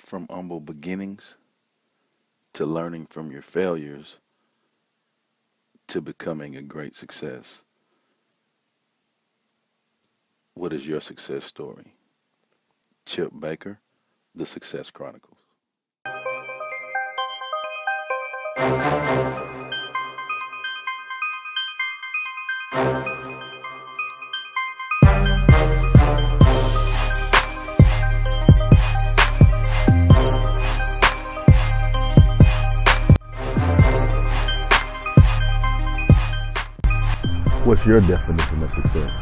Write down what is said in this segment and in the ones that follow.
from humble beginnings to learning from your failures to becoming a great success. What is your success story? Chip Baker, The Success Chronicles. What's your definition of success?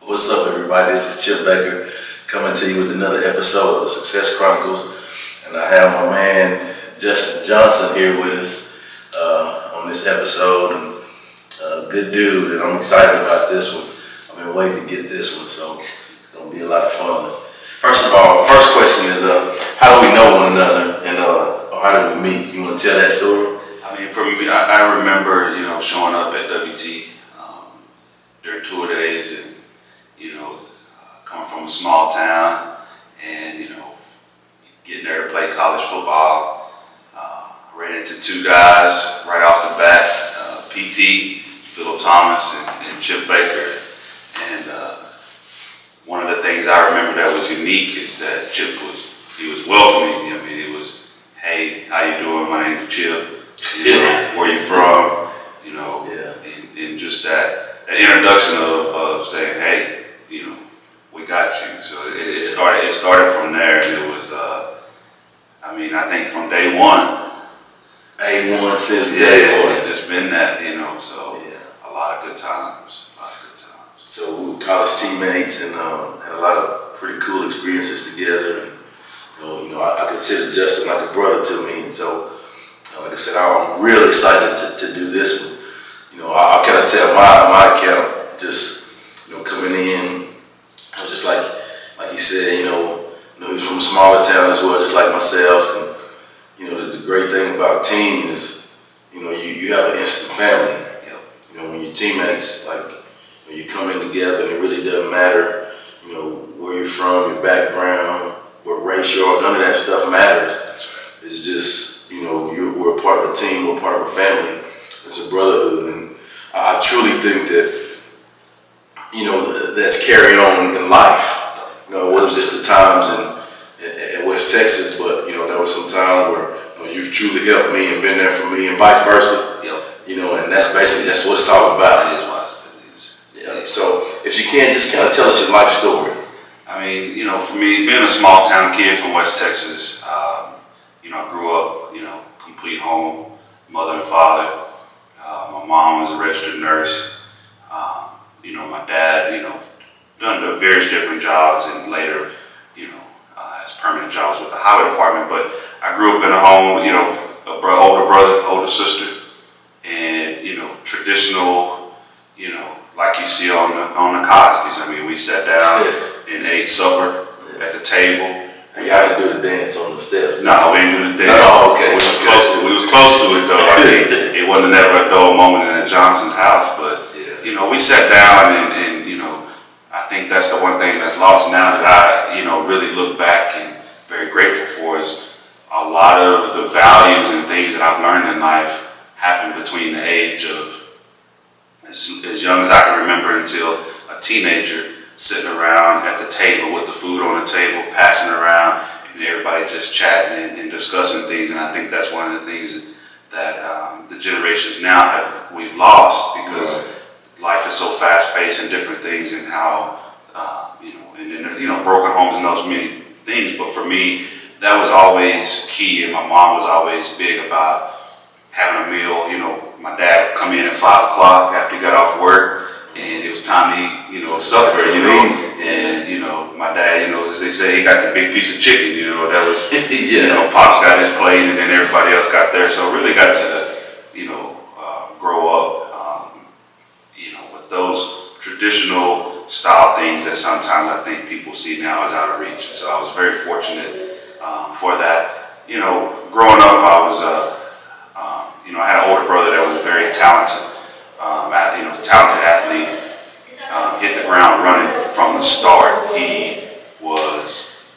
What's up, everybody? This is Chip Baker coming to you with another episode of the Success Chronicles, and I have my man Justin Johnson here with us on this episode. And good dude, and I'm excited about this one. I've been waiting to get this one, so it's gonna be a lot of fun. First of all, first question is how do we know one another, and or how did we meet? You want to tell that story? I mean, for me, I remember showing up at WT during tour days and. Coming from a small town and, getting there to play college football. Ran into two guys right off the bat, PT, Philip Thomas and Chip Baker. And one of the things I remember that was unique is that Chip was welcoming. I mean, it was, hey, how you doing? My name's Chip. Where you from? And just that introduction of saying, hey, we got you. So it started from there, and it was I think from day one. A1 since day one. It's just been that, so a lot of good times. So we were college teammates and had a lot of pretty cool experiences together. And I consider Justin like a brother to me, and so like I said, I'm real excited to do this one. I kind of tell my account just coming in. Just like he said, he's from a smaller town as well, just like myself. And the great thing about team is, you have an instant family. When your teammates, when you come in together, it really doesn't matter, where you're from, your background, what race you are. None of that stuff matters. It's just, we're a part of a team, we're part of a family. It's a brotherhood, and I truly think that. That's carried on in life. It wasn't just the times in West Texas, but there was some time where you've truly helped me and been there for me, and vice versa. And that's what it's all about. It is what it is. Yeah. So if you can, just kind of tell us your life story. I mean, for me, being a small town kid from West Texas, I grew up, complete home, mother and father. My mom was a registered nurse. My dad, done various different jobs and later, has permanent jobs with the highway department. But I grew up in a home, older brother, older sister, and, traditional, like you see on the Cosby's. I mean, we sat down and ate supper at the table. And y'all didn't do the dance on the steps? No, we didn't do the dance. Oh, okay. We was close to it though. I mean, it wasn't never a dull moment in Johnson's house, but we sat down and I think that's the one thing that's lost now that I really look back and very grateful for is a lot of the values and things that that I've learned in life happened between the age of as young as I can remember until a teenager, sitting around at the table with the food on the table, passing around, and everybody just chatting and discussing things. And I think that's one of the things that the generations now we've lost, because life is so fast-paced and different things, and how broken homes and those many things. But for me, that was always key, and my mom was always big about having a meal. My dad would come in at 5 o'clock after he got off work, and it was time to eat, supper, and, my dad, as they say, he got the big piece of chicken, that was, Pops got his plate, and then everybody else got theirs. So really got to, grow up, with those traditional style things that sometimes I think people see now as out of reach. So I was very fortunate for that. Growing up, I was, I had an older brother that was very talented, talented athlete, hit the ground running from the start. He was,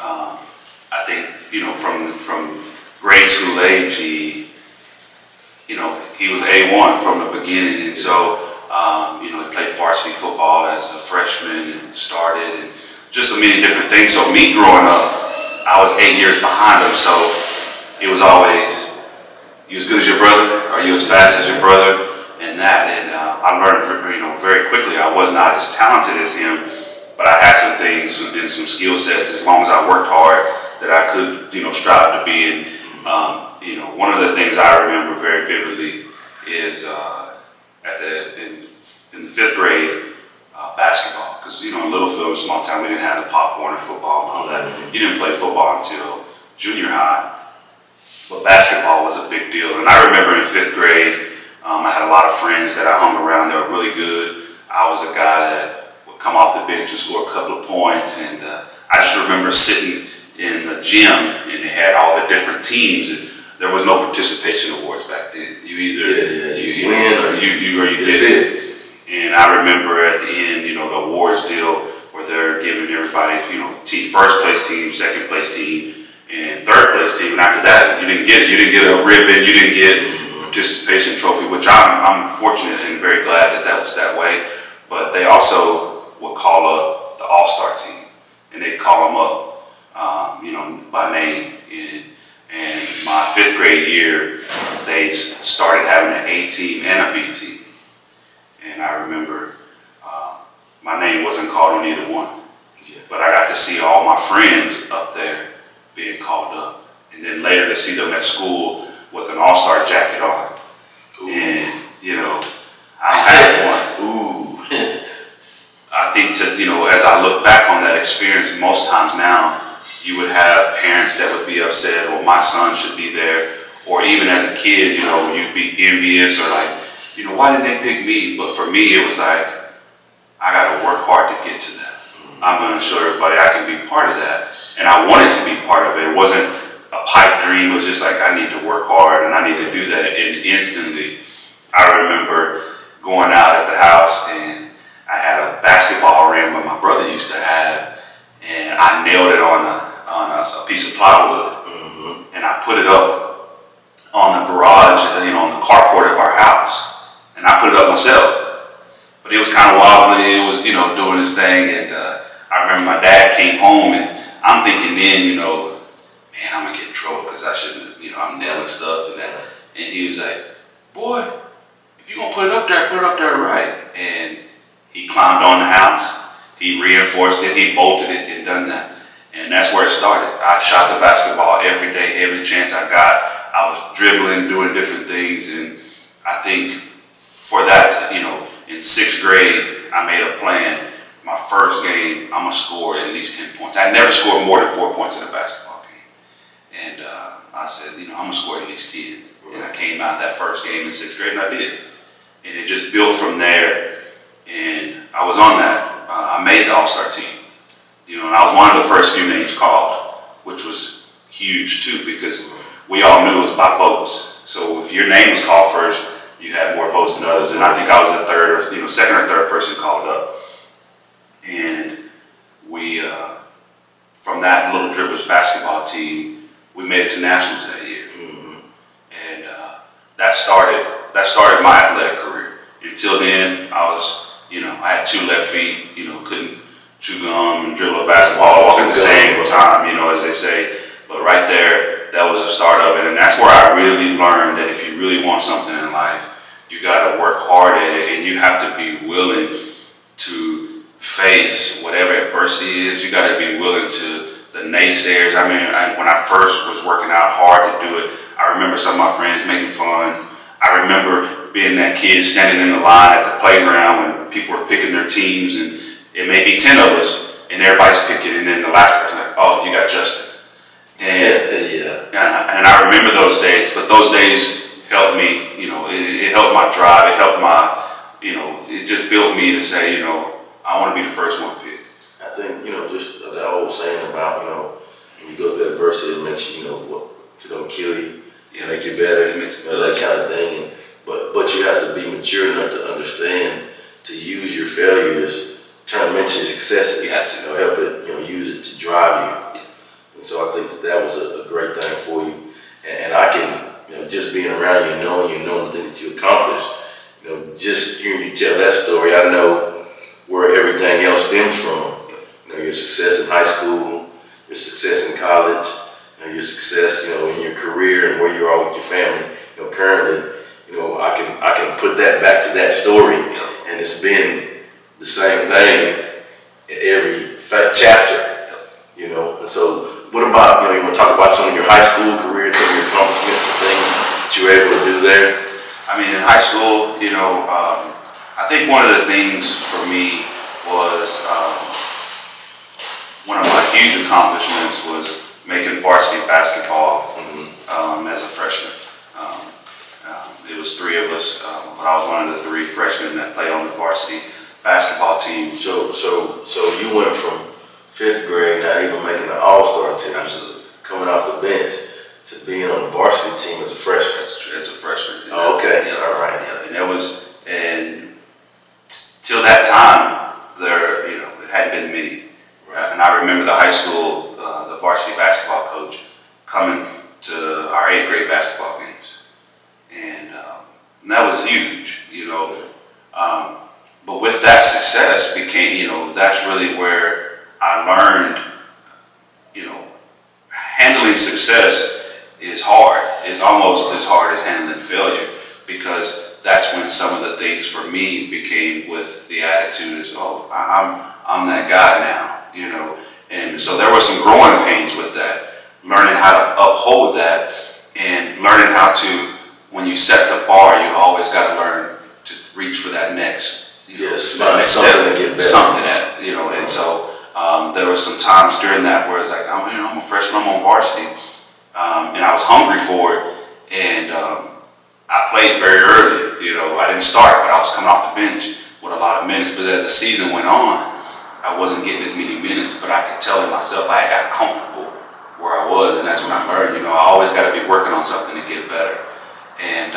I think, from grade school age, he was A1 from the beginning, and so, he played varsity football as a freshman and started, and just so many different things. So me growing up, I was 8 years behind him, so it was always, you as good as your brother, or you as fast as your brother, and that. And I learned, very quickly, I was not as talented as him, but I had some things and some skill sets, as long as I worked hard, that I could, strive to be. And one of the things I remember very vividly is in the 5th grade, basketball, because in Littlefield, a small town, we didn't have the Pop Warner football and all that. You didn't play football until junior high, but basketball was a big deal. And I remember in 5th grade, I had a lot of friends that I hung around that were really good. I was a guy that would come off the bench and score a couple of points, and I just remember sitting in the gym, and they had all the different teams, and there was no participation awards back then. You either you win or you did. And I remember at the end, the awards deal where they're giving everybody, first place team, second place team, and third place team. And after that, you didn't get it. You didn't get a ribbon. You didn't get a participation trophy, which I'm fortunate and very glad that was that way. But they also would call up the all-star team, and they'd call them up, by name. And my 5th grade year, they started having an A team and a B team. And I remember my name wasn't called on either one. But I got to see all my friends up there being called up. And then later to see them at school with an all-star jacket on. Ooh. And, I don't have one. Ooh. I think as I look back on that experience, most times now, you would have parents that would be upset, or my son should be there. Or even as a kid, you'd be envious, or like, why didn't they pick me? But for me, it was like, I got to work hard to get to that. I'm going to show everybody I can be part of that. And I wanted to be part of it. It wasn't a pipe dream. It was just like, I need to work hard and I need to do that. And instantly, I remember going out at the house, and I had a basketball rim that my brother used to have, and I nailed it on a piece of plywood. And I put it up on the garage, on the carport of our house. And I put it up myself. But it was kind of wobbly. It was, doing this thing. And I remember my dad came home, and I'm thinking then, man, I'm going to get in trouble because I shouldn't, I'm nailing stuff and that. And he was like, boy, if you're going to put it up there right. And he climbed on the house. He reinforced it. He bolted it and done that. And that's where it started. I shot the basketball every day, every chance I got. I was dribbling, doing different things. And I think for that, in 6th grade, I made a plan. My first game, I'm going to score at least 10 points. I never scored more than 4 points in a basketball game. And I said, I'm going to score at least 10. And I came out that first game in 6th grade, and I did. And it just built from there. And I was on that. I made the all-star team. And I was one of the first few names called, which was huge too, because we all knew it was by votes. So if your name was called first, you had more votes than others. And I think I was the third, or second or third person called up. And we, from that Little Dribblers basketball team, we made it to nationals that year. 2 left feet, couldn't chew gum and dribble a basketball all at the same time, as they say. But right there, that was the start of it. And that's where I really learned that if you really want something in life, you got to work hard at it, and you have to be willing to face whatever adversity is. You got to be willing to the naysayers. I mean, when I first was working out hard to do it, I remember some of my friends making fun. I remember being that kid standing in the line at the playground when people were picking their teams, and it may be 10 of us, and everybody's picking, and then the last person like, oh, you got Justin. And I remember those days, but those days helped me, it helped my drive, it helped my, it just built me to say, I want to be the first one picked. I think, just the old saying about, when you go through adversity, it makes you, it's going to kill you, make you better, that kind of thing. But you have to be mature enough to understand, to use your failures, turn them into successes. You have to help it, use it to drive you. And so I think that was a great thing for you. And I can, just being around you, knowing the things that you accomplished, just hearing you tell that story, I know where everything else stems from. Your success in high school, your success in college, your success, in your career and where you are with your family. Currently, I can put that back to that story, and it's been the same thing in every chapter, And so, what about, you want to talk about some of your high school career, some of your accomplishments and things that you were able to do there? I mean, in high school, I think one of the things for me was one of my huge accomplishments was making varsity basketball as a freshman. It was 3 of us, but I was one of the 3 freshmen that played on the varsity basketball team. So you went from 5th grade, not even making an all-star team, coming off the bench, to being on the varsity team as a freshman. As a freshman. Oh, okay, all right. And till that time, it hadn't been many. Right. And I remember the high school, the varsity basketball coach coming to our 8th grade basketball games. And that was huge, But with that success that's really where I learned, handling success is hard. It's almost as hard as handling failure, because that's when some of the things for me became with the attitude is, oh, I'm that guy now, And so there were some growing pains with that, learning how to uphold that, and learning how to, when you set the bar, you always got to learn to reach for that next, something to get better. Something at, and so there were some times during that where it's like, I'm a freshman, I'm on varsity, and I was hungry for it, and I played very early, I didn't start, but I was coming off the bench with a lot of minutes, but as the season went on, I wasn't getting as many minutes, but I could tell in myself I got comfortable where I was, and that's when I learned, I always got to be working on something to get better. And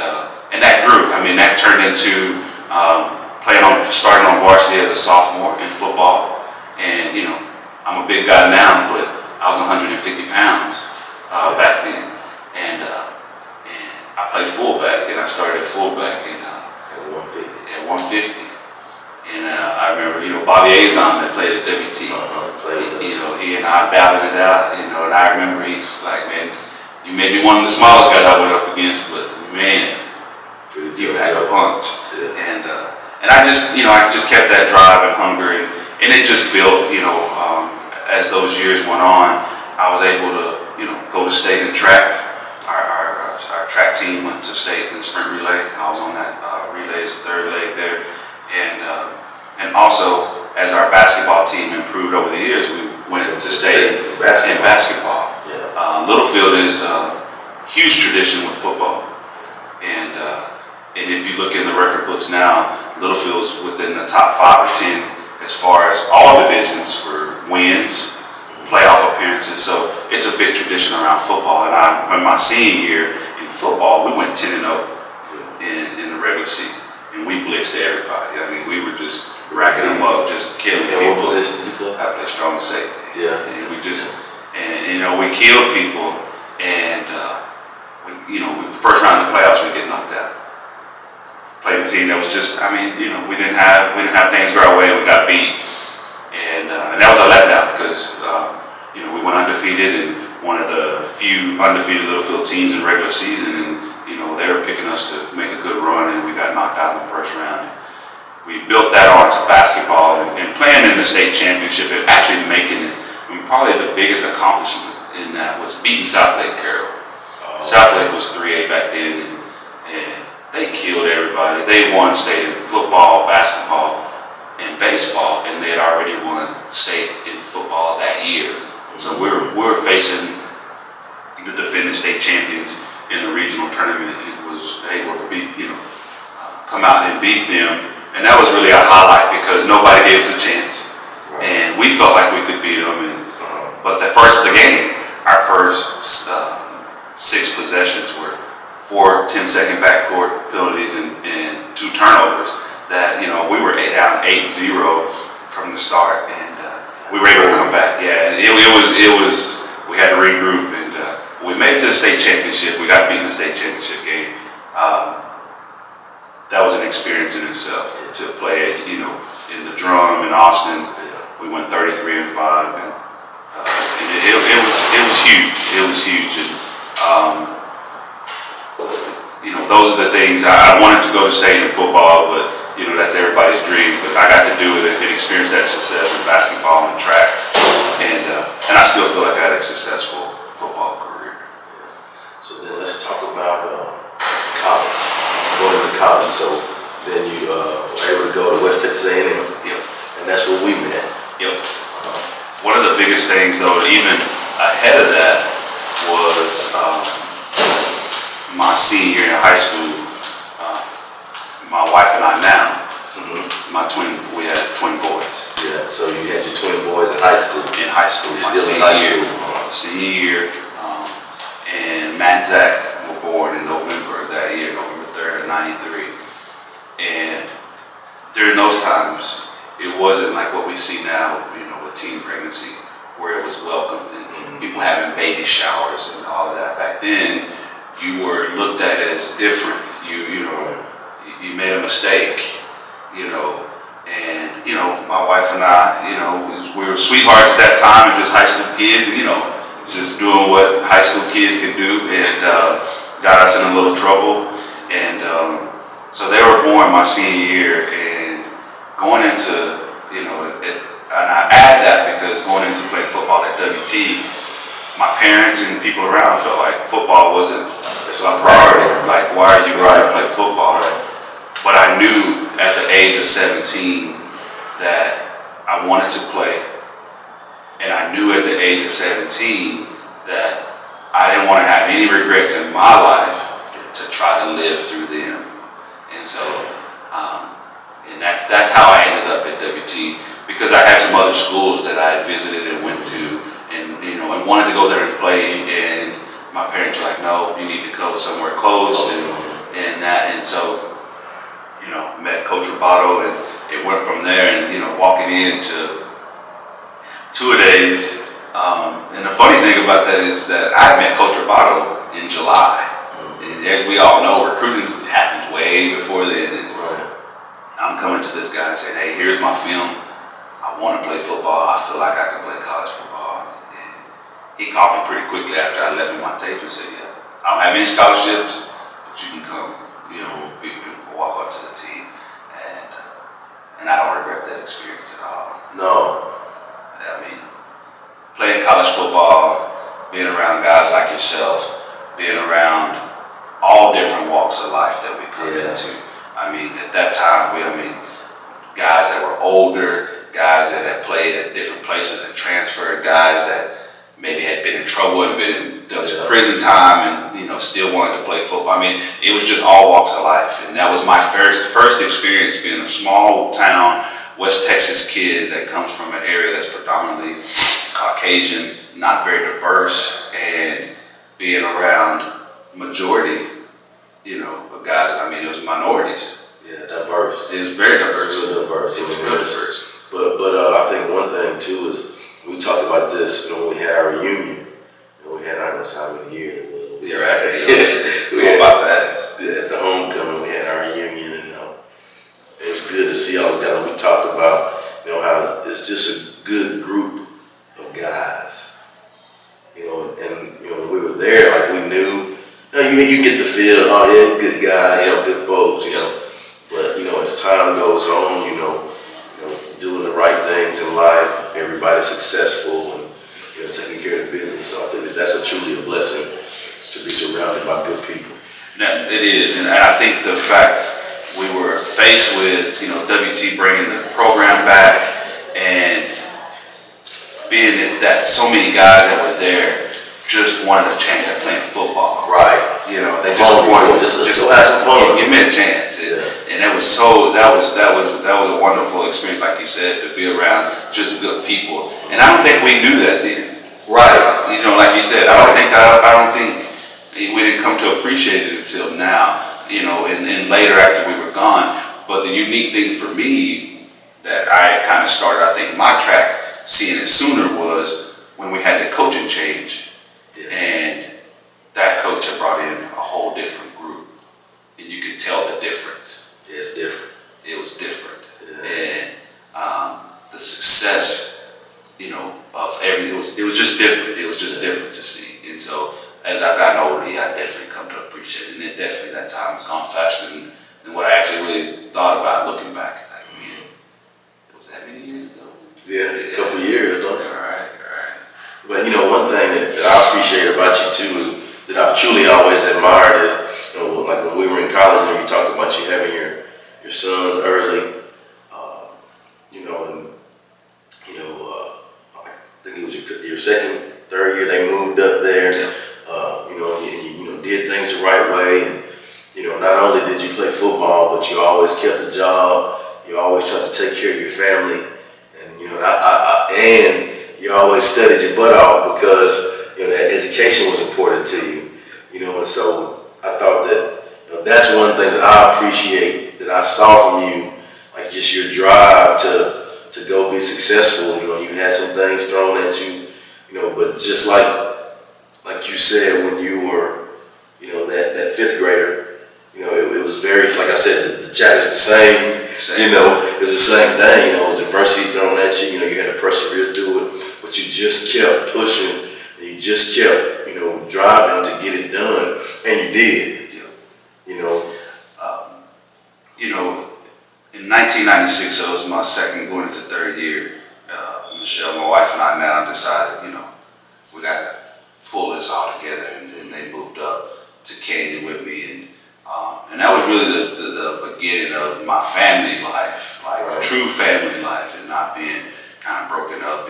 that grew. I mean, that turned into starting on varsity as a sophomore in football. And, I'm a big guy now, but I was 150 pounds back then. And I played fullback, and I started at fullback at 150. And I remember, Bobby Azon that played at WT. He and I battled it out, and I remember he just like, man, you may be one of the smallest guys I went up against, but man, you pack a punch. Yeah. And I just kept that drive and hunger, and it just built, as those years went on, I was able to, go to state in track. Our track team went to state in the sprint relay. I was on that relay as a 3rd leg there. And also, as our basketball team improved over the years, we went to state in basketball. Yeah. Littlefield is a huge tradition with football. And if you look in the record books now, Littlefield's within the top 5 or 10 as far as all divisions for wins, playoff appearances. So it's a big tradition around football. And in my senior year in football, we went 10-0 in the regular season. And we blitzed everybody. I mean, we were just racking them up, just killing people. What position did you play? I played strong safety. Yeah. And we just, we killed people. And, we first round of the playoffs, we get knocked out. Played a team that was just, I mean, you know, we didn't have things go our way, and we got beat, and that was a letdown because you know, we went undefeated and one of the few undefeated Littlefield teams in regular season, and you know, they were picking us to make a good run, and we got knocked out in the first round. We built that onto basketball and playing in the state championship and actually making it. I mean, probably the biggest accomplishment in that was beating South Lake Carroll. South Lake was 3A back then, and they killed everybody. They won state in football, basketball, and baseball, and they had already won state in football that year. So we were facing the defending state champions in the regional tournament, and was able to beat, you know, come out and beat them, and that was really a highlight because nobody gave us a chance, and we felt like we could beat them. And but the game, our first 6 possessions were 4 10-second backcourt penalties and 2 turnovers. That, you know, we were down 8-0 from the start, and we were able to come back. Yeah, it was we had to regroup, and we made it to the state championship. We got beat in the state championship game. That was an experience in itself to play, you know, in the Drum in Austin. We went 33-5, and it was huge. It was huge, and you know, those are the things I wanted to go to state in football, but you know, that's everybody's dream. But I got to do it and experience that success in basketball and track, and I still feel like I had a successful football career. So then let's talk about college. Going to college, so then you were able to go to West Texas A&M. Yep. And that's where we met. Yep. One of the biggest things, though, even ahead of that, was my senior year in high school. My wife and I now, we had twin boys. Yeah, so you had your twin boys in high school. In high school, my senior year. Senior year, and Matt and Zach were born in November that year, November 3rd, 93. And during those times, it wasn't like what we see now, you know, with teen pregnancy, where it was welcomed and people having baby showers and all of that. Back then, you were looked at as different. You know, you made a mistake, you know, and, you know, my wife and I, you know, we were sweethearts at that time and just high school kids, and, you know, just doing what high school kids can do, and got us in a little trouble. And so they were born my senior year, and going into, you know, and I add that because going into playing football at WT, my parents and people around felt like football wasn't a priority. Like, why are you going to play football? But I knew at the age of 17 that I wanted to play, and I knew at the age of 17 that I didn't want to have any regrets in my life to try to live through them. And so, and that's how I ended up at WT, because I had some other schools that I had visited and went to, and, you know, I wanted to go there and play, and my parents were like, no, you need to go somewhere close, and so, you know, met Coach Roboto, and it went from there. And, you know, walking into two-a-days, and the funny thing about that is that I met Coach Roboto in July. And as we all know, recruiting happens way before then. And I'm coming to this guy and saying, hey, here's my film. I want to play football. I feel like I can play college football. And he called me pretty quickly after I left him my tape and said, yeah, I don't have any scholarships, but you can come, you know, walk up to the team, and I don't regret that experience at all. No. I mean, playing college football, being around guys like yourself, being around all different walks of life that we come into. I mean, at that time, guys that were older, guys that had played at different places and transferred, guys that maybe had been in trouble and done some prison time and, you know, still wanted to play football. I mean, it was just all walks of life. And that was my first experience being a small town West Texas kid that comes from an area that's predominantly Caucasian, not very diverse, and being around majority, you know, of guys. I mean, it was minorities. Yeah, diverse. It was very diverse. It was real diverse. It was real diverse. But I think one thing too is, we talked about this, you know, when we had our reunion. You know, we had, I don't know how many years. Yeah, right. We had about that. Yeah, at the homecoming, we had our reunion, and you get the feel, oh yeah, good guy, good folks, But as time goes on, doing the right things in life, everybody's successful and taking care of the business. So I think that's truly a blessing to be surrounded by good people. Yeah, it is, and I think the fact we were faced with WT bringing the program back and being that so many guys that were there just wanted a chance at playing football. Right. They just wanted just have some fun. Give me a chance. And that was a wonderful experience, like you said, to be around just good people. And I don't think we knew that then. Right. Like you said, I don't think we didn't come to appreciate it until now. And later after we were gone. But the unique thing for me that I kind of started, I think, my track seeing it sooner was when we had the coaching change. And that coach had brought in a whole different group. And you could tell the difference. It's different. It was different. Yeah. And the success, of everything, it was just different. It was just different to see. And so as I've gotten older, I definitely come to appreciate it. And definitely that time has gone faster than what I actually really thought about looking back. It's like, man, it was that many years ago? Yeah, a couple of years, huh? Right. But one thing that I appreciate about you too, that I've truly always admired is, like when we were in college and you talked about you having your sons early, I think it was your second, third year they moved up there, and you did things the right way, and not only did you play football, but you always kept a job, you always tried to take care of your family, and and you always studied your butt off because that education was important to you, and so I thought that that's one thing that I appreciate that I saw from you, like just your drive to go be successful. You had some things thrown at you, but just like you said when you were that fifth grader, it was very, like I said, the chapter's the same. It was the same thing. It was adversity thrown at you. You had to persevere through it. But you just kept pushing, and you just kept, driving to get it done, and you did. In 1996, so it was my second going into third year. Michelle, my wife, and I now decided, we got to pull this all together, and then they moved up to Canyon with me, and that was really the beginning of my family life, like a true family life, and not being kind of broken up.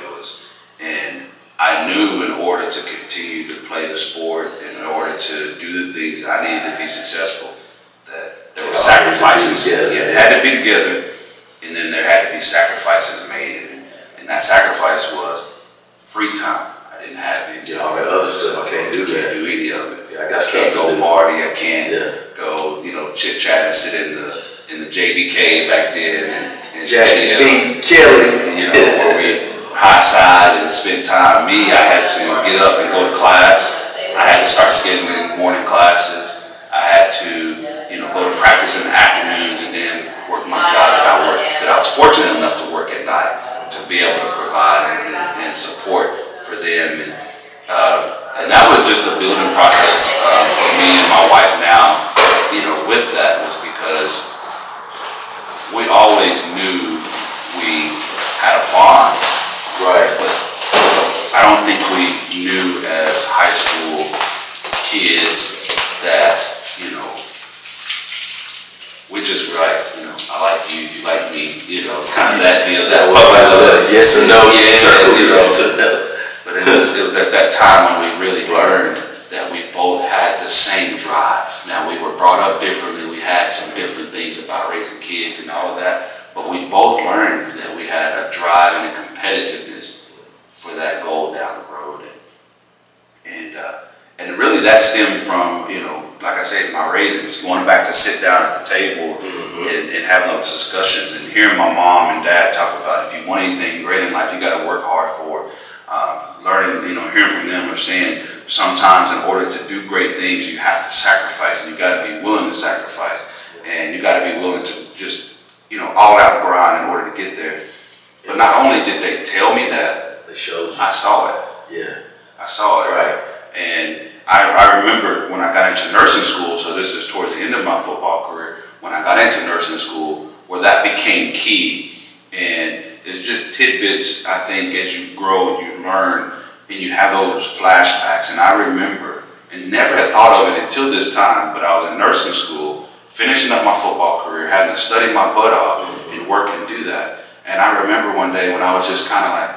And I knew in order to continue to play the sport, and in order to do the things I needed to be successful, that there were sacrifices. It had to be together, and then there had to be sacrifices made, and that sacrifice was free time. I didn't have any. All that other stuff, I can't do that. Can't do any of it. Yeah, I can't go party. I can't go, chit chat and sit in the JBK back then and Jack B. Kelly, where we high side and spend time. I had to get up and go to class. I had to start scheduling morning classes. I had to, go to practice in the afternoons and then work my job that I was fortunate enough to work at night to be able to provide and support for them. And that was just a building process for me and my wife now, with that was because we always knew we had a bond. Right. But I don't think we knew as high school kids that, we just were like, I like you, you like me, kind of that deal. That yes or no. But it was at that time when we really learned that we both had the same drive. Now, we were brought up differently. We had some different things about raising kids and all of that. But we both learned that we had a drive and a competitiveness for that goal down the road. And really that stemmed from, like I said, my raisins, going back to sit down at the table and having those discussions and hearing my mom and dad talk about if you want anything great in life, you got to work hard for it. Learning, hearing from them or saying sometimes in order to do great things, you have to sacrifice, and you got to be willing to sacrifice, and you got to be willing to just, all out grind in order to get there. But not only did they tell me that, they showed you. I saw it. Yeah. I saw it. Right. And I remember when I got into nursing school, so this is towards the end of my football career, when I got into nursing school, where that became key. And it's just tidbits, I think, as you grow, you learn, and you have those flashbacks. And I remember, and never had thought of it until this time, but I was in nursing school, finishing up my football career, having to study my butt off and work and do that. And I remember one day when I was just kind of like,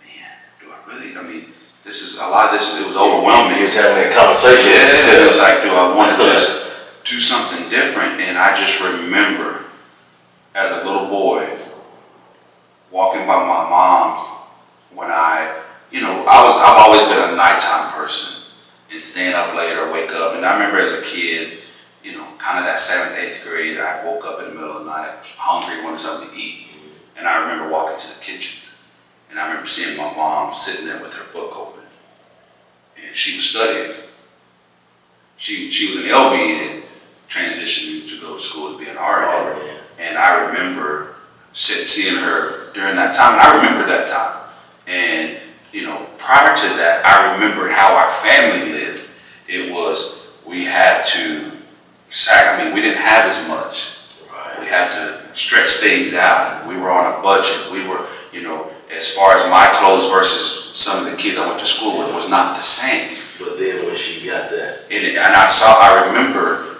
man, do I really, I mean, this is, a lot of this, it was overwhelming. You was having that conversation. Yeah, it was like, do I want to just do something different? And I just remember, as a little boy, walking by my mom when I've always been a nighttime person and staying up late or wake up. And I remember as a kid, kind of that 7th, 8th grade, I woke up in the middle of the night, hungry, wanted something to eat. And I remember walking to the kitchen, and I remember seeing my mom sitting there with her book open, and she was studying. She was an LV and transitioning to go to school to be an RN. And I remember seeing her during that time, and I remember that time. And, prior to that, I remember how our family lived. It was, we had to we didn't have as much. Right. We had to stretch things out. We were on a budget. We were, as far as my clothes versus some of the kids I went to school with was not the same. But then when she got that. And I remember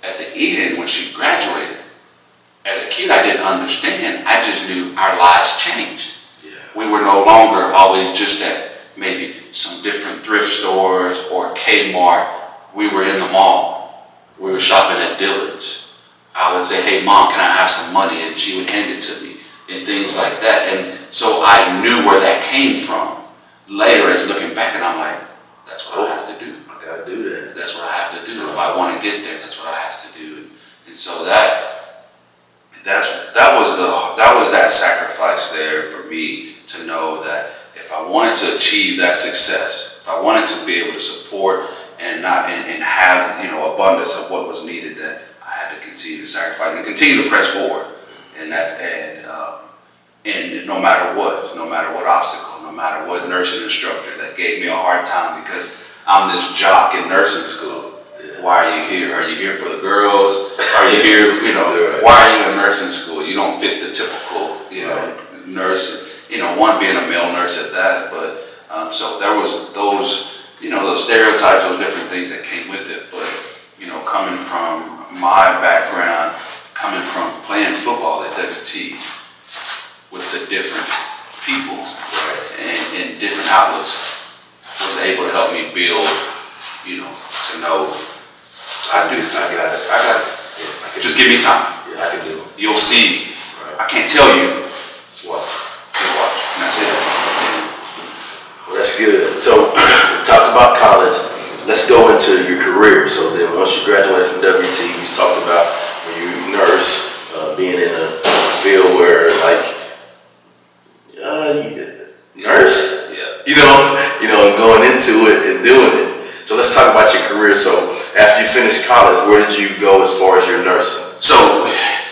at the end when she graduated, as a kid I didn't understand. I just knew our lives changed. Yeah. We were no longer always just at maybe some different thrift stores or Kmart. We were in the mall. We were shopping at Dillard's. I would say, hey mom, can I have some money? And she would hand it to me and things like that. And so I knew where that came from. Later, as looking back, and I'm like, that's what I have to do. I gotta do that. That's what I have to do. If I want to get there, that's what I have to do. And so that was that sacrifice there for me to know that if I wanted to achieve that success, if I wanted to be able to support and have abundance of what was needed, that I had to continue to sacrifice and continue to press forward. And no matter what obstacle, no matter what nursing instructor that gave me a hard time because I'm this jock in nursing school. Yeah. Why are you here? Are you here for the girls? Are you here? Why are you in nursing school? You don't fit the typical nurse. One being a male nurse at that, but so there was those stereotypes, those different things that came with it. But coming from my background, coming from playing football at WT with the different people and different outlets, was able to help me build, to know I got it. Yeah, just give me time. Yeah, I can do it. You'll see. Right. I can't tell you. Just watch. Just watch. And that's it. Well, that's good. So, we talked about college. Let's go into your career. So then once you graduated from WT, you talked about when you nurse, being in a field where nurse, and going into it and doing it. So let's talk about your career. So after you finished college, where did you go as far as your nursing? So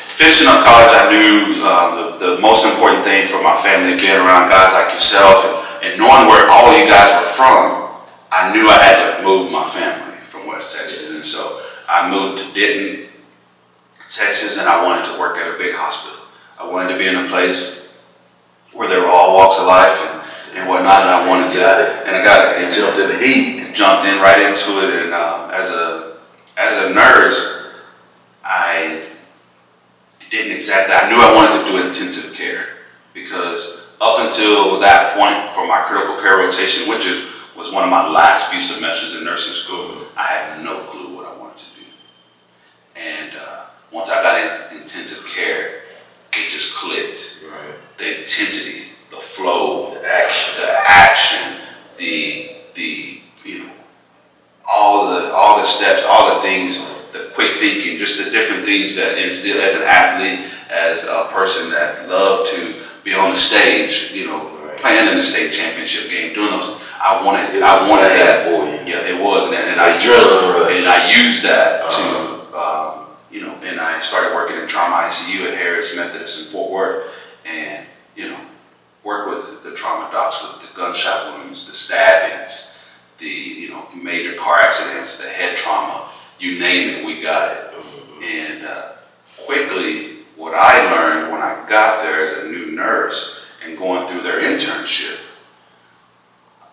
finishing up college, I knew the most important thing for my family, being around guys like yourself and knowing where all you guys were from, I knew I had to move my family from West Texas. And so I moved to Denton, Texas, and I wanted to work at a big hospital. I wanted to be in a place where there were all walks of life and whatnot, and I wanted to, and I got it. And jumped in the heat. Jumped in right into it, and as a nurse, I knew I wanted to do intensive care, because up until that point for my critical care rotation, which was one of my last few semesters in nursing school, I had no clue what I wanted to do. And once I got into intensive care, it just clicked. Right. The intensity, the flow, the action, all the steps, all the things, the quick thinking, just the different things that instill as an athlete, as a person that loved to be on the stage, playing in the state championship game, doing those. I wanted that for you. Yeah, it was, and I used that to, and I started working in trauma ICU at Harris Methodist in Fort Worth, and work with the trauma docs with the gunshot wounds, the stabbings, the major car accidents, the head trauma, you name it, we got it. And quickly, what I learned when I got there as a new nurse and going through their internship,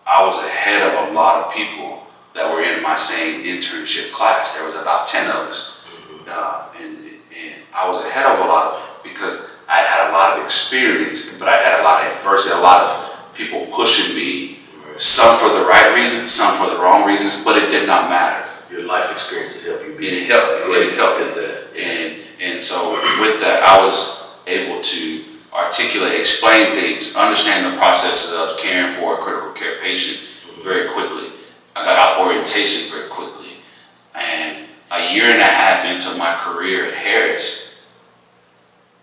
I was ahead of a lot of people that were in my same internship class. There was about 10 of us. And I was ahead of a lot because I had a lot of experience, but I had a lot of adversity, a lot of people pushing me, some for the right reasons, some for the wrong reasons, but it did not matter. Your life experiences help you be It helped at that. And so with that, I was able to articulate, explain things, understand the processes of caring for a critical care patient very quickly. I got off orientation very quickly. And a year and a half into my career at Harris,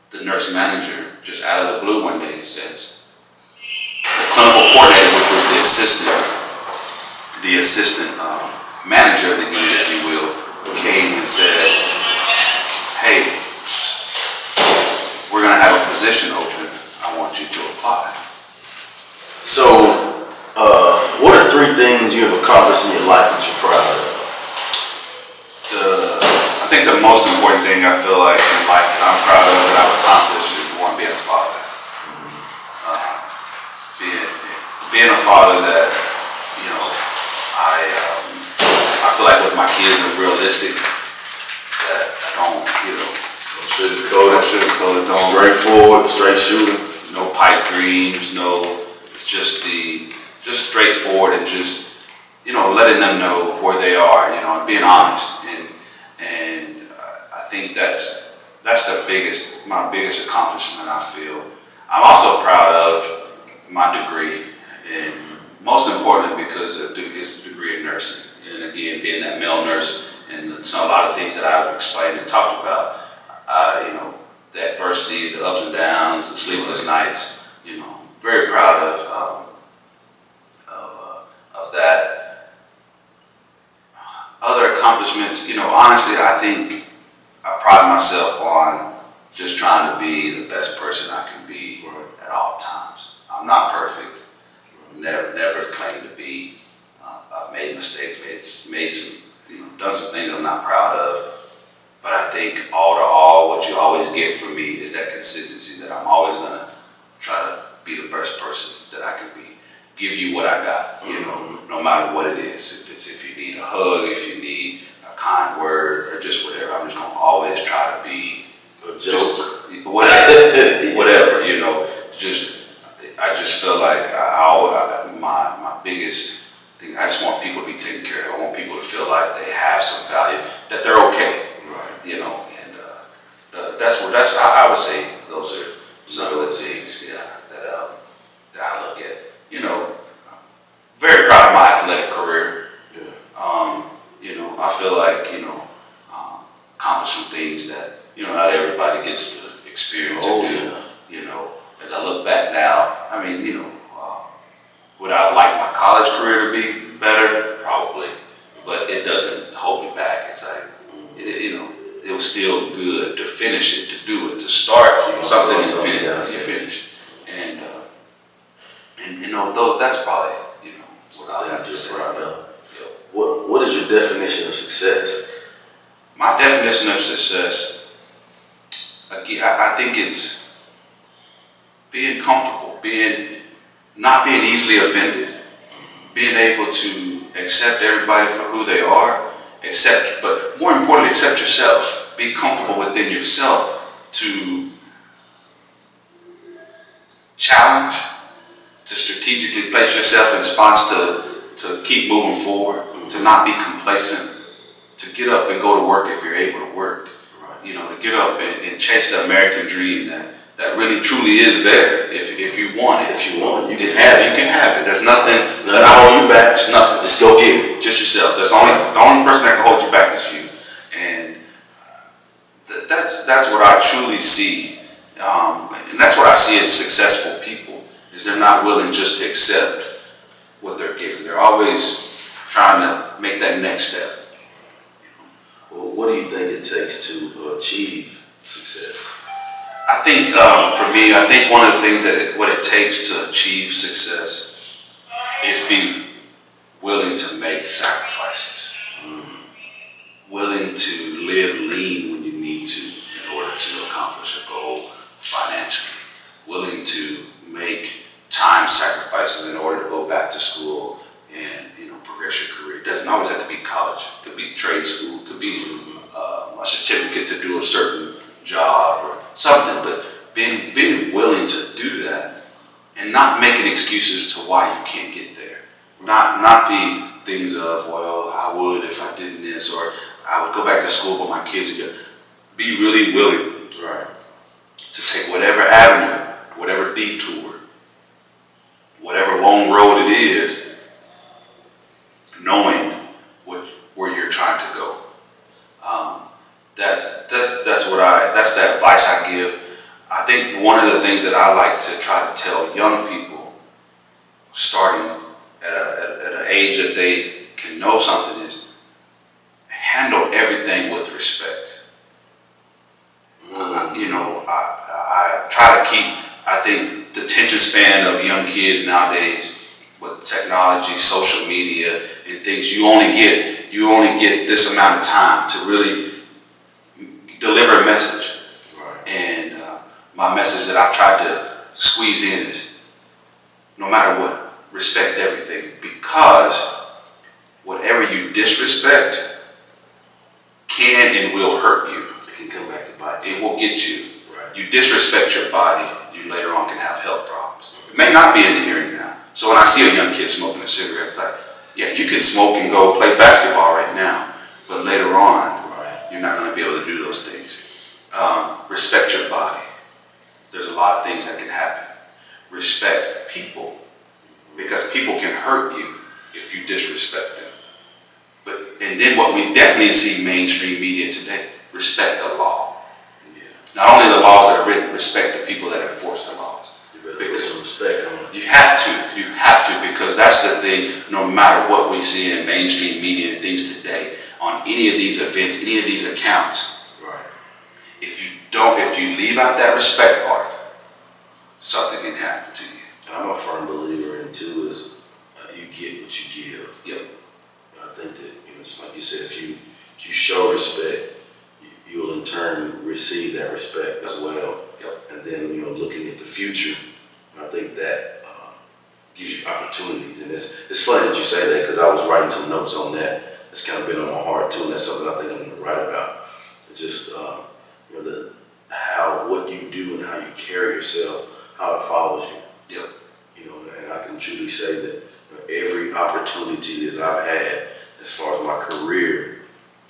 the nurse manager, just out of the blue one day, says, the clinical coordinator, which was the assistant manager of the unit, if you will, came and said, hey, we're going to have a position open. I want you to apply. So, what are 3 things you have accomplished in your life that you're proud of? I think the most important thing I feel like in life that I'm proud of that I've accomplished is one, being a father. Being a father that, you know, I feel like with my kids I'm realistic, that I don't, you know, Sugarcoat it, straightforward, straight shooting. no pipe dreams, it's just straightforward and just, you know, letting them know where they are, you know, and being honest. And I think that's my biggest accomplishment, I feel. I'm also proud of my degree, and most importantly because it's a degree in nursing. And again, being that male nurse, and a lot of things that I've explained and talked about, you know, the adversities, the ups and downs, the sleepless nights, you know, very proud of that. Other accomplishments, you know, honestly, I think I pride myself on just trying to be the best person I can be at all times. I'm not perfect. Never claimed to be. I've made mistakes, made some, you know, done some things I'm not proud of. But I think all to all, what you always get from me is that consistency, that I'm always gonna try to be the best person that I can be. Give you what I got, you know, no matter what it is. If you need a hug, if you need a kind word, or just whatever, I'm just gonna always try to be a joke, whatever, you know. I just feel like my biggest thing, I just want people to be taken care of. I want people to feel like they have some value, that they're okay. You know, and I would say those are some of the things, that I look at. You know, very proud of my athletic career. You know, I feel like, you know, accomplished some things that, you know, not everybody gets to experience or do. You know, as I look back now, I mean, you know, would I have liked my college career to be better? Probably, but it doesn't hold me back. It's like, you know, it was still good to finish it, to do it, to start something and finish. And you know, though, that's probably, you know, what I just proud of. What is your definition of success? My definition of success, again, I think it's being comfortable, not being easily offended, being able to accept everybody for who they are, but more importantly, accept yourself. Be comfortable within yourself to challenge, to strategically place yourself in spots to keep moving forward, to not be complacent, to get up and go to work if you're able to work. You know, to get up and chase the American dream that really truly is there. If you want it, you can have it. There's nothing that hold you back. There's nothing. Just go get it. Just yourself. That's the only person that can hold you back is you. And that's what I truly see, and that's what I see in successful people. Is they're not willing just to accept what they're given. They're always trying to make that next step. Well, what do you think it takes to achieve success? I think, for me, I think one of the things what it takes to achieve success is be willing to make sacrifices, willing to live lean when you need to in order to accomplish a goal financially, willing to make time sacrifices in order to go back to school and progress your career. It doesn't always have to be college. It could be trade school. It could be a certificate to do a certain job or something. But being willing to do that and not making excuses to why you can't get there. Not the things of, well, I would if I did this, or I would go back to school but my kids would. Be really willing, right, to take whatever avenue, whatever detour, whatever long road it is, knowing where you're trying to go. That's the advice I give. I think one of the things that I like to try to tell young people, starting at an age that they can know something, is handle everything with respect. I try to keep, I think, the attention span of young kids nowadays with technology, social media, and things. You only get this amount of time to really deliver a message. Right. And my message that I've tried to squeeze in is, no matter what, respect everything, because whatever you disrespect can and will hurt you. It can come back to bite you. It will get you. Right. You disrespect your body, you later on can have health problems. It may not be in the hearing now. So when I see a young kid smoking a cigarette, it's like, yeah, you can smoke and go play basketball right now, but later on, right, you're not going to be able to do those things. Respect your body. There's a lot of things that can happen. Respect people, because people can hurt you if you disrespect them. And then what we definitely see mainstream media today, respect the law. Yeah. Not only the laws that are written, respect the people that enforce the laws. You better put some respect on it. You have to, because that's the thing. No matter what we see in mainstream media and things today, on any of these events, any of these accounts, right, if you leave out that respect part, something can happen to you. And I'm a firm believer in too is you get what you give. Yep. I think that just like you said, if you show respect, you'll in turn receive that respect as well. Yep. And then looking at the future, I think that gives you opportunities. And it's funny that you say that, because I was writing some notes on that. It's kind of been on my heart too, and that's something I think I'm going to write about. It's just what you do and how you carry yourself, how it follows you. Yep. And I can truly say that every opportunity that I've had, as far as my career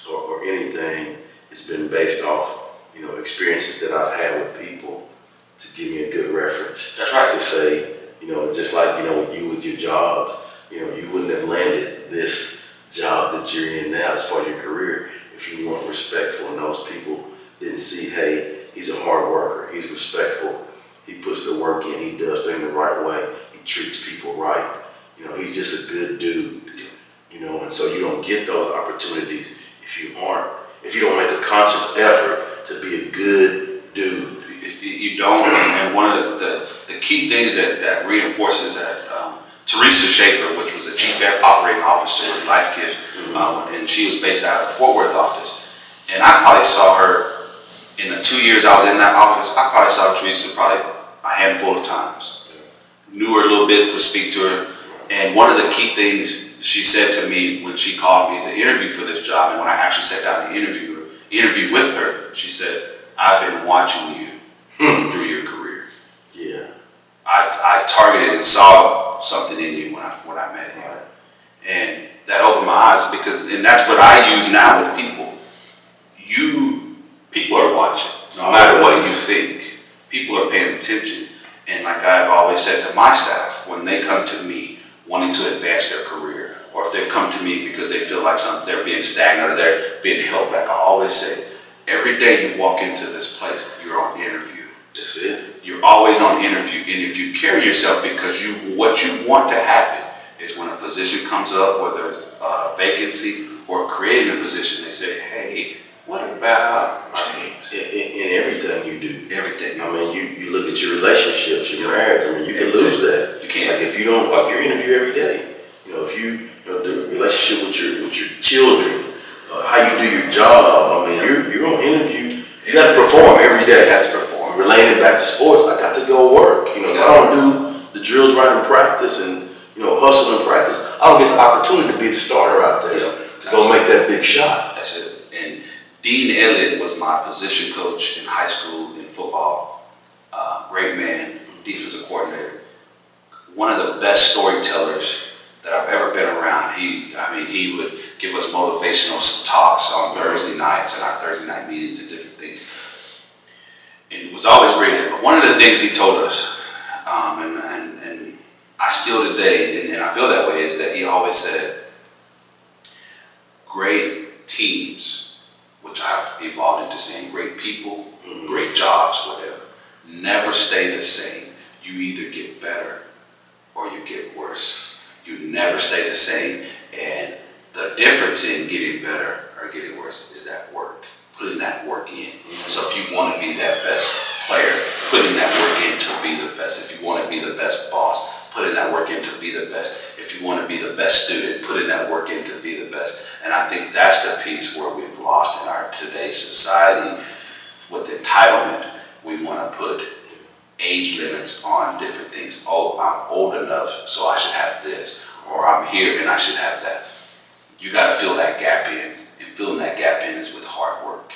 or anything, it's been based off experiences that I've had with people to give me a good reference. That's right. To say, just like with your jobs, you wouldn't have landed this job that you're in now as far as your career if you weren't respectful, and those people didn't see, hey, he's a hard worker, he's respectful, he puts the work in, he does things the right way, he treats people right, he's just a good dude, and so you don't get those opportunities if you don't make a conscious effort to be a good dude. If you don't, and one of the key things that reinforces that, Teresa Schaefer, which was the chief operating officer at Life Gift, and she was based out of the Fort Worth office, and I probably saw her in the 2 years I was in that office. I probably saw Teresa probably a handful of times. Knew her a little bit, would speak to her, and one of the key things she said to me when she called me to interview for this job, and when I actually sat down to interview with her, she said, "I've been watching you through your career. Yeah, I targeted and saw something in you when I met you, and that opened my eyes, and that's what I use now with people. People are watching, no matter what you think. People are paying attention, and like I've always said to my staff, when they come to me wanting to advance their career, or if they come to me because they feel like they're being stagnant or they're being held back, I always say, every day you walk into this place, you're on interview. That's it. You're always on interview, and if you carry yourself, because what you want to happen is when a position comes up, whether it's a vacancy or creating a position, they say, hey, what about James? In everything you do. Everything. I mean, you look at your relationships, your marriage. I mean, you can lose that. You can't. Like if you don't, like your interview every day. If you, relationship with your children, how you do your job. I mean, you're on interview. You got to perform every day. You have to perform. Relating back to sports, I got to go work. You know, if I don't do the drills right in practice and hustle in practice, I don't get the opportunity to be the starter out there to go make that big shot. That's it. And Dean Elliott was my position coach in high school in football. Great man, defensive coordinator. One of the best storytellers that I've ever been around. He would give us motivational talks on Thursday nights and our Thursday night meetings and different things. And it was always great. But one of the things he told us, and I still today, and I feel that way, is that he always said, great teams, which I've evolved into saying great people, great jobs, whatever, never stay the same. You either get better or you get worse. You never stay the same. And the difference in getting better or getting worse is that work, putting that work in. So if you want to be that best player, putting that work in to be the best. If you want to be the best boss, putting that work in to be the best. If you want to be the best student, putting that work in to be the best. And I think that's the piece where we've lost in our today's society with entitlement. We want to put age limits on different things. Oh, I'm old enough, so I should have this. Or I'm here and I should have that. You got to fill that gap in. And filling that gap in is with hard work.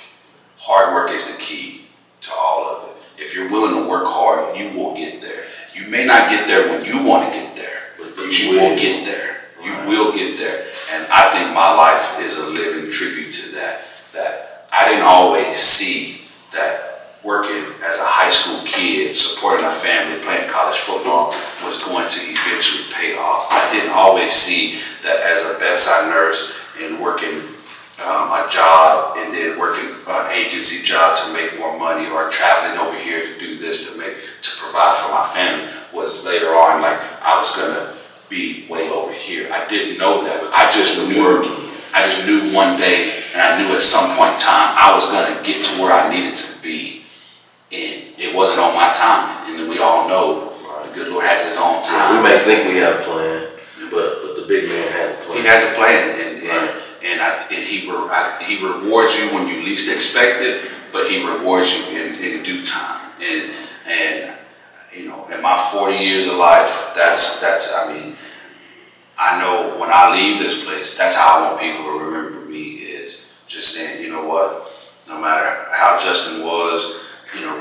Hard work is the key to all of it. If you're willing to work hard, you will get there. You may not get there when you want to get there, but you will get there. You will get there. And I think my life is a living tribute to that. That I didn't always see that working as a high school kid, supporting a family, playing college football was going to eventually pay off. I didn't always see that as a bedside nurse and working a job and then working an agency job to make more money, or traveling over here to do this to provide for my family, was later on like I was gonna be way over here. I didn't know that. I just knew one day, and I knew at some point in time I was gonna get to where I needed to be. And it wasn't on my time. And we all know the good Lord has his own time. We may think we have a plan, but the big man has a plan. He has a plan, and he rewards you when you least expect it, but he rewards you in due time. And in my 40 years of life, I know when I leave this place, that's how I want people to remember me, is just saying, you know what, no matter how Justin was,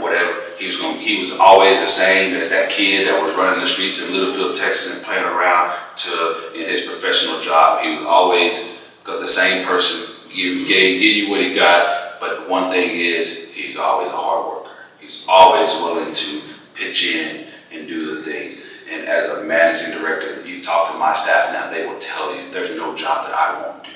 whatever, he was always the same as that kid that was running the streets in Littlefield, Texas and playing around, to in his professional job. He was always the same person, give you what he got, but one thing is, he's always a hard worker. He's always willing to pitch in and do the things. And as a managing director, you talk to my staff now, they will tell you there's no job that I won't do.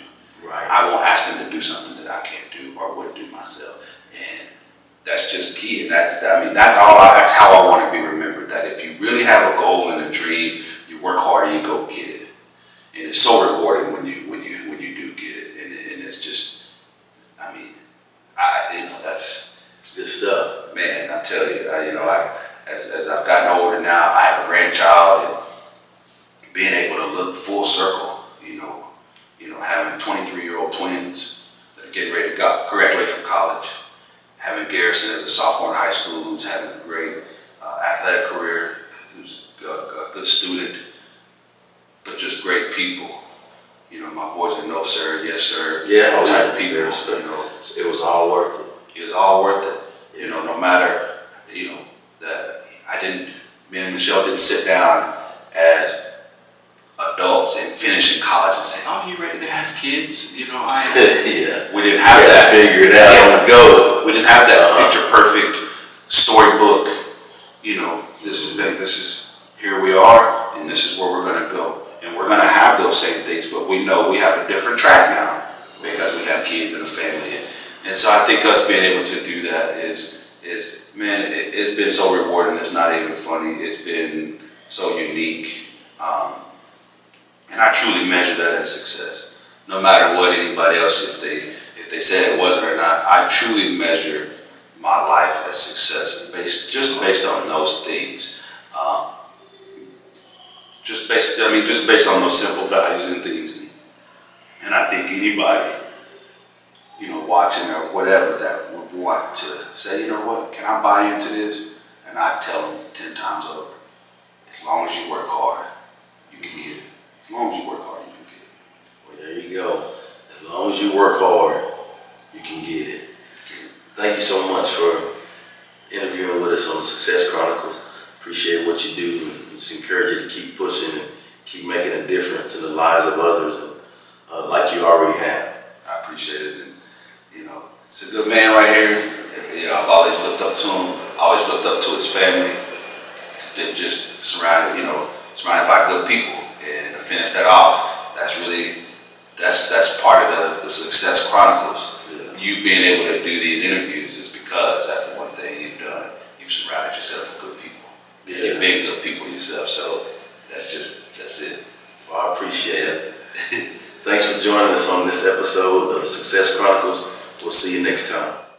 Right. I won't ask them to do something that I can't do or wouldn't do myself. And that's just key. And that's how I want to be remembered. That if you really have a goal and a dream, you work hard and you go get it. And it's so rewarding when you do get it. And it's just, that's good stuff. Man, I tell you, as I've gotten older now, I have a grandchild, and being able to look full circle, having 23-year-old twins that are getting ready to graduate from college, having Garrison as a sophomore in high school who's having a great athletic career, who's a good student, but just great people. My boys are no sir, yes sir. Yeah, type of people. It was all worth it. It was all worth it. No matter, that me and Michelle didn't sit down as adults and finish in college and say, "Oh, you ready to have kids?" Yeah. We didn't have that. Figure it out on the go. We didn't have that picture perfect storybook. This is here we are, and this is where we're gonna go, and we're gonna have those same things, but we know we have a different track now because we have kids and a family, and so I think us being able to do that is man, it's been so rewarding. It's not even funny. It's been so unique. And I truly measure that as success. No matter what anybody else, if they said it wasn't or not, I truly measure my life as success just based on those things. Just based on those simple values and things. And I think anybody, watching or whatever that would want to say, you know what, can I buy into this? And I tell them 10 times over, as long as you work hard, you can get it. As long as you work hard, you can get it. Well, there you go. As long as you work hard, you can get it. Thank you so much for interviewing with us on the Success Chronicles. Appreciate what you do. We just encourage you to keep pushing and keep making a difference in the lives of others, like you already have. I appreciate it. And, it's a good man right here. I've always looked up to him. Always looked up to his family. They're just surrounded by good people. And to finish that off, that's part of the Success Chronicles. Yeah. You being able to do these interviews is because that's the one thing you've done. You've surrounded yourself with good people. Yeah. You've been good people yourself. So that's it. Well, I appreciate it. Thanks for joining us on this episode of the Success Chronicles. We'll see you next time.